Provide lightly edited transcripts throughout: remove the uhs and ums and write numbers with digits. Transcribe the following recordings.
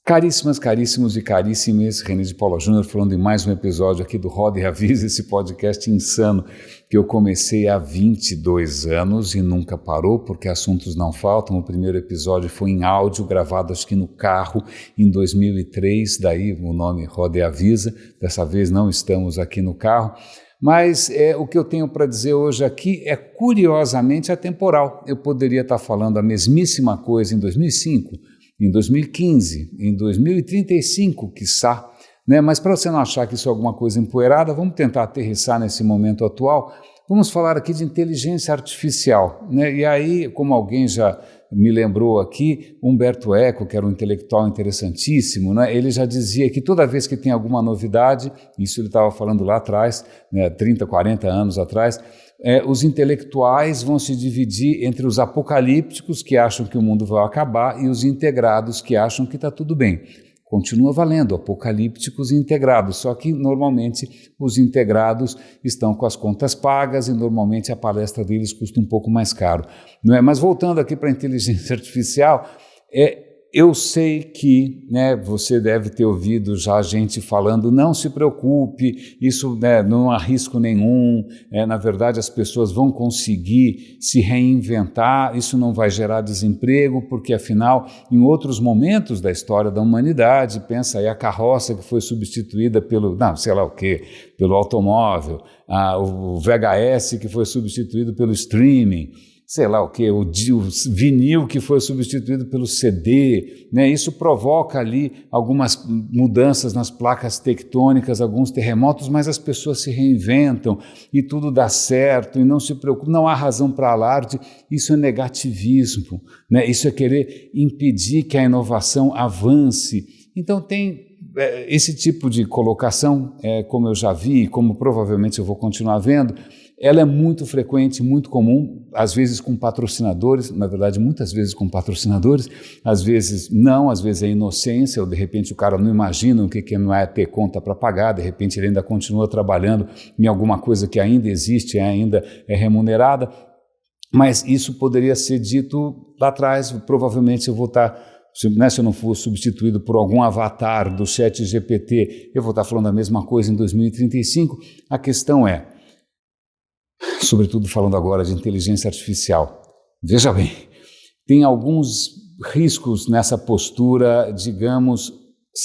Caríssimas, caríssimos e caríssimas, René de Paula Júnior falando em mais um episódio aqui do Roda e Avisa, esse podcast insano que eu comecei há 22 anos e nunca parou, porque assuntos não faltam. O primeiro episódio foi em áudio, gravado acho que no carro em 2003, daí o nome Roda e Avisa. Dessa vez não estamos aqui no carro, mas o que eu tenho para dizer hoje aqui é curiosamente atemporal. Eu poderia estar falando a mesmíssima coisa em 2005, em 2015, em 2035, quiçá, né? Mas para você não achar que isso é alguma coisa empoeirada, vamos tentar aterrissar nesse momento atual. Vamos falar aqui de inteligência artificial, né? E aí, como alguém já me lembrou aqui, Humberto Eco, que era um intelectual interessantíssimo, né? Ele já dizia que toda vez que tem alguma novidade, isso ele estava falando lá atrás, né, 30, 40 anos atrás, os intelectuais vão se dividir entre os apocalípticos, que acham que o mundo vai acabar, e os integrados, que acham que está tudo bem. Continua valendo, apocalípticos e integrados, só que normalmente os integrados estão com as contas pagas e normalmente a palestra deles custa um pouco mais caro, não é? Mas voltando aqui para a inteligência artificial, eu sei que, né, você deve ter ouvido já gente falando, não se preocupe, isso, né, não há risco nenhum, na verdade as pessoas vão conseguir se reinventar, isso não vai gerar desemprego, porque afinal, em outros momentos da história da humanidade, pensa aí a carroça que foi substituída pelo, não, sei lá o quê, pelo automóvel, o VHS que foi substituído pelo streaming, sei lá o que, o vinil que foi substituído pelo CD, né? Isso provoca ali algumas mudanças nas placas tectônicas, alguns terremotos, mas as pessoas se reinventam e tudo dá certo e não se preocupa, não há razão para alarde. Isso é negativismo, né? Isso é querer impedir que a inovação avance. Então tem esse tipo de colocação, como eu já vi, como provavelmente eu vou continuar vendo, ela é muito frequente, muito comum, às vezes com patrocinadores, na verdade muitas vezes com patrocinadores, às vezes não, às vezes é inocência, ou de repente o cara não imagina o que não é ter conta para pagar, de repente ele ainda continua trabalhando em alguma coisa que ainda existe, ainda é remunerada, mas isso poderia ser dito lá atrás, provavelmente eu vou estar... Se eu não for substituído por algum avatar do ChatGPT, eu vou estar falando a mesma coisa em 2035. A questão é, sobretudo falando agora de inteligência artificial, veja bem, tem alguns riscos nessa postura, digamos,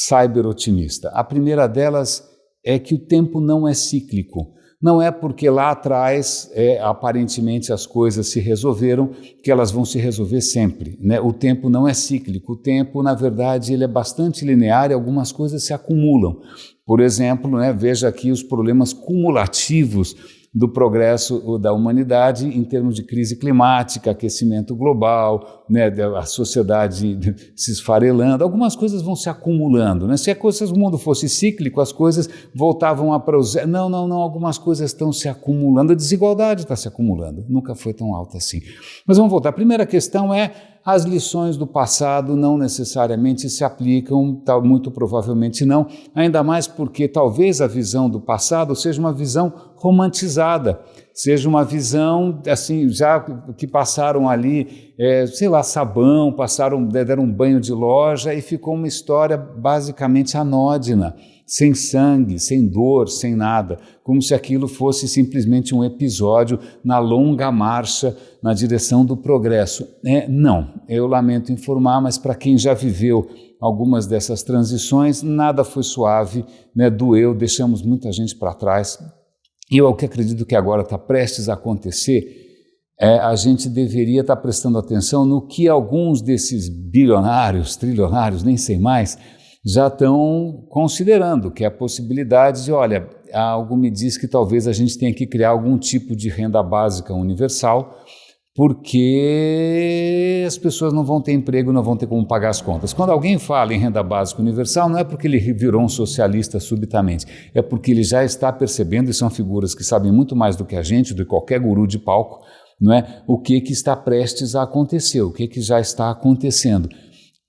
cyber-otimista. A primeira delas é que o tempo não é cíclico. Não é porque lá atrás, aparentemente, as coisas se resolveram, que elas vão se resolver sempre, né? O tempo não é cíclico. O tempo, na verdade, ele é bastante linear e algumas coisas se acumulam. Por exemplo, né, veja aqui os problemas cumulativos do progresso da humanidade em termos de crise climática, aquecimento global, né, a sociedade se esfarelando, algumas coisas vão se acumulando, né? Se o mundo fosse cíclico, as coisas voltavam para o zero. Não, algumas coisas estão se acumulando, a desigualdade está se acumulando, nunca foi tão alta assim. Mas vamos voltar, a primeira questão é, as lições do passado não necessariamente se aplicam, muito provavelmente não, ainda mais porque talvez a visão do passado seja uma visão romantizada, seja uma visão, assim, já que passaram ali, sei lá, sabão, deram um banho de loja e ficou uma história basicamente anódina, sem sangue, sem dor, sem nada, como se aquilo fosse simplesmente um episódio na longa marcha na direção do progresso. Não, eu lamento informar, mas para quem já viveu algumas dessas transições, nada foi suave, né? Doeu, deixamos muita gente para trás. E eu acredito que agora está prestes a acontecer, a gente deveria estar prestando atenção no que alguns desses bilionários, trilionários, nem sei mais, já estão considerando, que é a possibilidade de, olha, algo me diz que talvez a gente tenha que criar algum tipo de renda básica universal, porque as pessoas não vão ter emprego, não vão ter como pagar as contas. Quando alguém fala em renda básica universal, não é porque ele virou um socialista subitamente, é porque ele já está percebendo, e são figuras que sabem muito mais do que a gente, do que qualquer guru de palco, não é? O que está prestes a acontecer, o que já está acontecendo.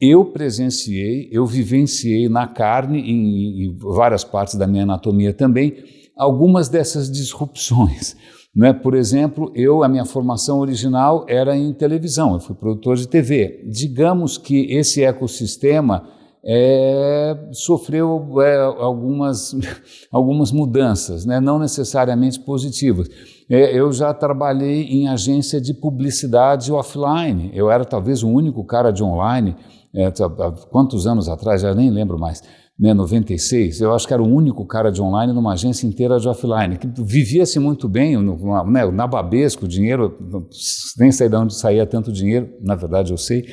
Eu presenciei, eu vivenciei na carne, em várias partes da minha anatomia também, algumas dessas disrupções. Né? Por exemplo, a minha formação original era em televisão, eu fui produtor de TV. Digamos que esse ecossistema sofreu algumas mudanças, né? Não necessariamente positivas. Eu já trabalhei em agência de publicidade offline, eu era talvez o único cara de online, há quantos anos atrás, já nem lembro mais, né, 96, eu acho que era o único cara de online numa agência inteira de offline, que vivia-se muito bem, na Babesco, o dinheiro, nem sei de onde saía tanto dinheiro, na verdade eu sei,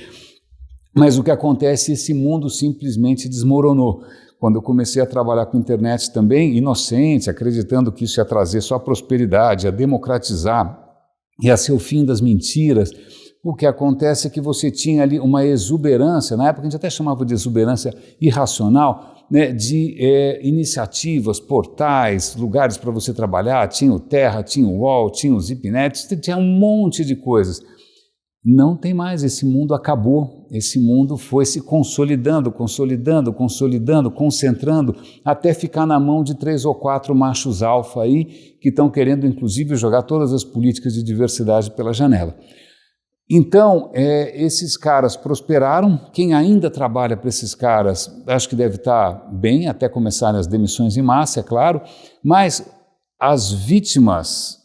mas o que acontece, esse mundo simplesmente desmoronou. Quando eu comecei a trabalhar com internet também, inocente, acreditando que isso ia trazer só prosperidade, ia democratizar, ia ser o fim das mentiras, o que acontece é que você tinha ali uma exuberância, na época a gente até chamava de exuberância irracional, né, de iniciativas, portais, lugares para você trabalhar, tinha o Terra, tinha o UOL, tinha o Zipnet, tinha um monte de coisas. Não tem mais, esse mundo acabou, esse mundo foi se consolidando, concentrando, até ficar na mão de 3 ou 4 machos alfa aí, que estão querendo inclusive jogar todas as políticas de diversidade pela janela. Então, esses caras prosperaram, quem ainda trabalha para esses caras, acho que deve estar bem, até começarem as demissões em massa, é claro, mas as vítimas,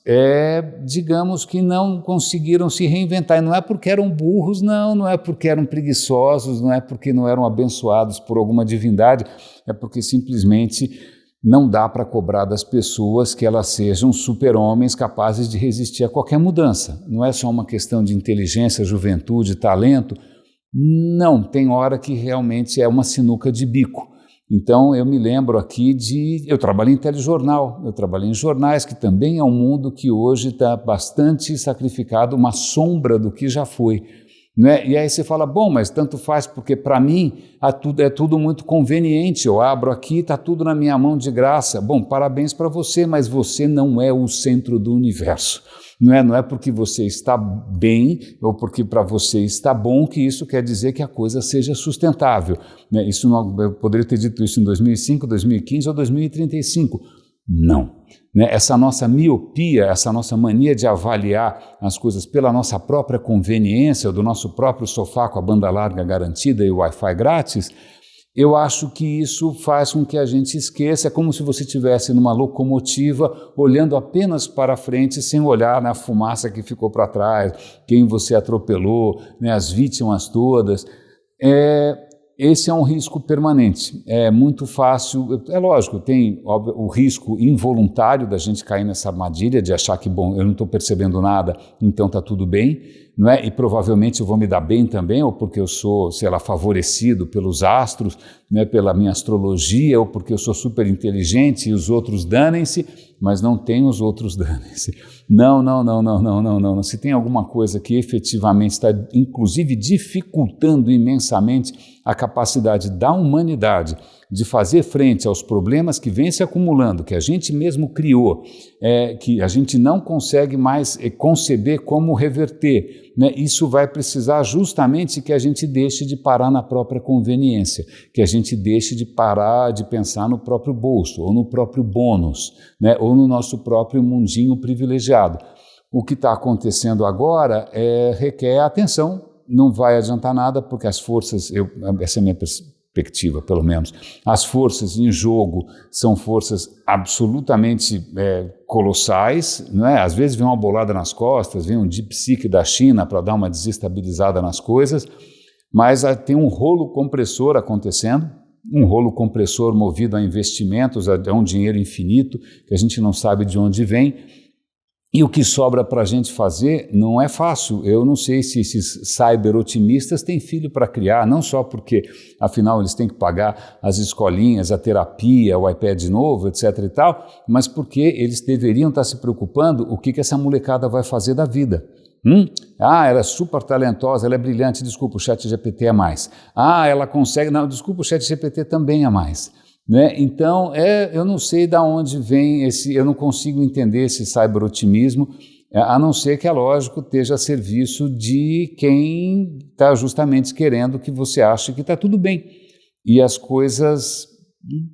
digamos que não conseguiram se reinventar, e não é porque eram burros, não é porque eram preguiçosos, não é porque não eram abençoados por alguma divindade, é porque simplesmente não dá para cobrar das pessoas que elas sejam super-homens capazes de resistir a qualquer mudança. Não é só uma questão de inteligência, juventude, talento. Não, tem hora que realmente é uma sinuca de bico. Então, eu me lembro aqui eu trabalhei em telejornal, eu trabalhei em jornais, que também é um mundo que hoje está bastante sacrificado, uma sombra do que já foi. Né? E aí você fala, bom, mas tanto faz, porque para mim é tudo muito conveniente, eu abro aqui, está tudo na minha mão de graça. Bom, parabéns para você, mas você não é o centro do universo. Não é porque você está bem ou porque para você está bom que isso quer dizer que a coisa seja sustentável. Né? Eu poderia ter dito isso em 2005, 2015 ou 2035. Não. Né? Essa nossa miopia, essa nossa mania de avaliar as coisas pela nossa própria conveniência, do nosso próprio sofá com a banda larga garantida e o Wi-Fi grátis, eu acho que isso faz com que a gente esqueça, é como se você estivesse numa locomotiva olhando apenas para frente sem olhar na fumaça que ficou para trás, quem você atropelou, né, as vítimas todas. Esse é um risco permanente, é muito fácil, é lógico, tem o risco involuntário da gente cair nessa armadilha de achar que, bom, eu não estou percebendo nada, então está tudo bem, não é? E provavelmente eu vou me dar bem também, ou porque eu sou, sei lá, favorecido pelos astros, né, pela minha astrologia, ou porque eu sou super inteligente e os outros danem-se, mas não tem os outros danem-se. Não. Se tem alguma coisa que efetivamente está, inclusive, dificultando imensamente a capacidade da humanidade de fazer frente aos problemas que vêm se acumulando, que a gente mesmo criou, que a gente não consegue mais conceber como reverter, né? Isso vai precisar justamente que a gente deixe de parar na própria conveniência, que a gente deixe de parar de pensar no próprio bolso, ou no próprio bônus, né? Ou no nosso próprio mundinho privilegiado. O que está acontecendo agora requer atenção, não vai adiantar nada, porque as forças, essa é a minha perspectiva, pelo menos, as forças em jogo são forças absolutamente colossais, não é? Às vezes vem uma bolada nas costas, vem um DeepSeek da China para dar uma desestabilizada nas coisas, mas tem um rolo compressor acontecendo, um rolo compressor movido a investimentos, a um dinheiro infinito, que a gente não sabe de onde vem. E o que sobra para a gente fazer não é fácil. Eu não sei se esses cyber-otimistas têm filho para criar, não só porque, afinal, eles têm que pagar as escolinhas, a terapia, o iPad novo, etc. e tal, mas porque eles deveriam estar se preocupando o que essa molecada vai fazer da vida. Ela é super talentosa, ela é brilhante, desculpa, o ChatGPT é mais. Ela consegue, não, desculpa, o ChatGPT também é mais. Né? Então, eu não sei de onde vem eu não consigo entender esse cyber-otimismo, a não ser que, é lógico, esteja a serviço de quem está justamente querendo que você ache que está tudo bem. E as coisas,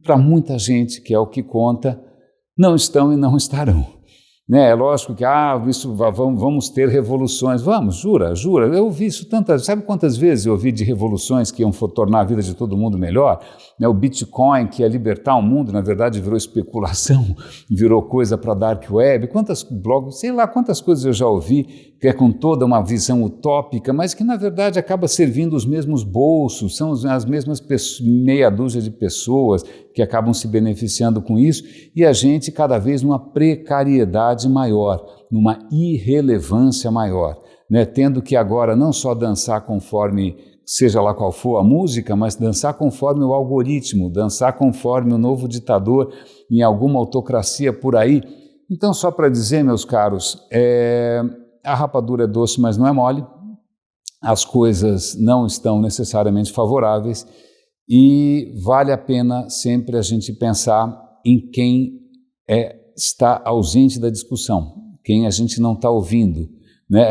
para muita gente, que é o que conta, não estão e não estarão. Né? É lógico que vamos ter revoluções. Vamos, jura. Eu ouvi isso tantas... Sabe quantas vezes eu ouvi de revoluções que iam tornar a vida de todo mundo melhor? Né? O Bitcoin, que ia libertar o mundo, na verdade virou especulação, virou coisa para dark web. Quantas blogs, sei lá quantas coisas eu já ouvi, que é com toda uma visão utópica, mas que na verdade acaba servindo os mesmos bolsos, são as mesmas meia dúzia de pessoas que acabam se beneficiando com isso, e a gente cada vez numa precariedade maior, numa irrelevância maior, né? Tendo que agora não só dançar conforme, seja lá qual for a música, mas dançar conforme o algoritmo, dançar conforme o novo ditador em alguma autocracia por aí. Então, só para dizer, meus caros, a rapadura é doce, mas não é mole, as coisas não estão necessariamente favoráveis, e vale a pena sempre a gente pensar em quem está ausente da discussão, quem a gente não está ouvindo. Né?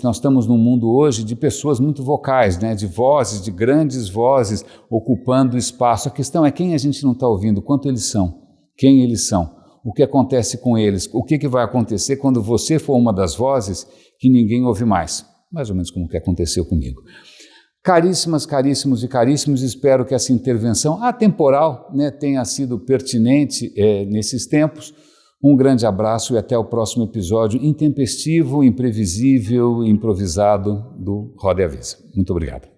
Nós estamos num mundo hoje de pessoas muito vocais, né? De vozes, de grandes vozes ocupando espaço. A questão é quem a gente não está ouvindo, quanto eles são, quem eles são, o que acontece com eles, o que vai acontecer quando você for uma das vozes que ninguém ouve mais. Mais ou menos como que aconteceu comigo. Caríssimas, caríssimos e caríssimos, espero que essa intervenção atemporal, né, tenha sido pertinente nesses tempos. Um grande abraço e até o próximo episódio intempestivo, imprevisível, improvisado do Roda e Avisa. Muito obrigado.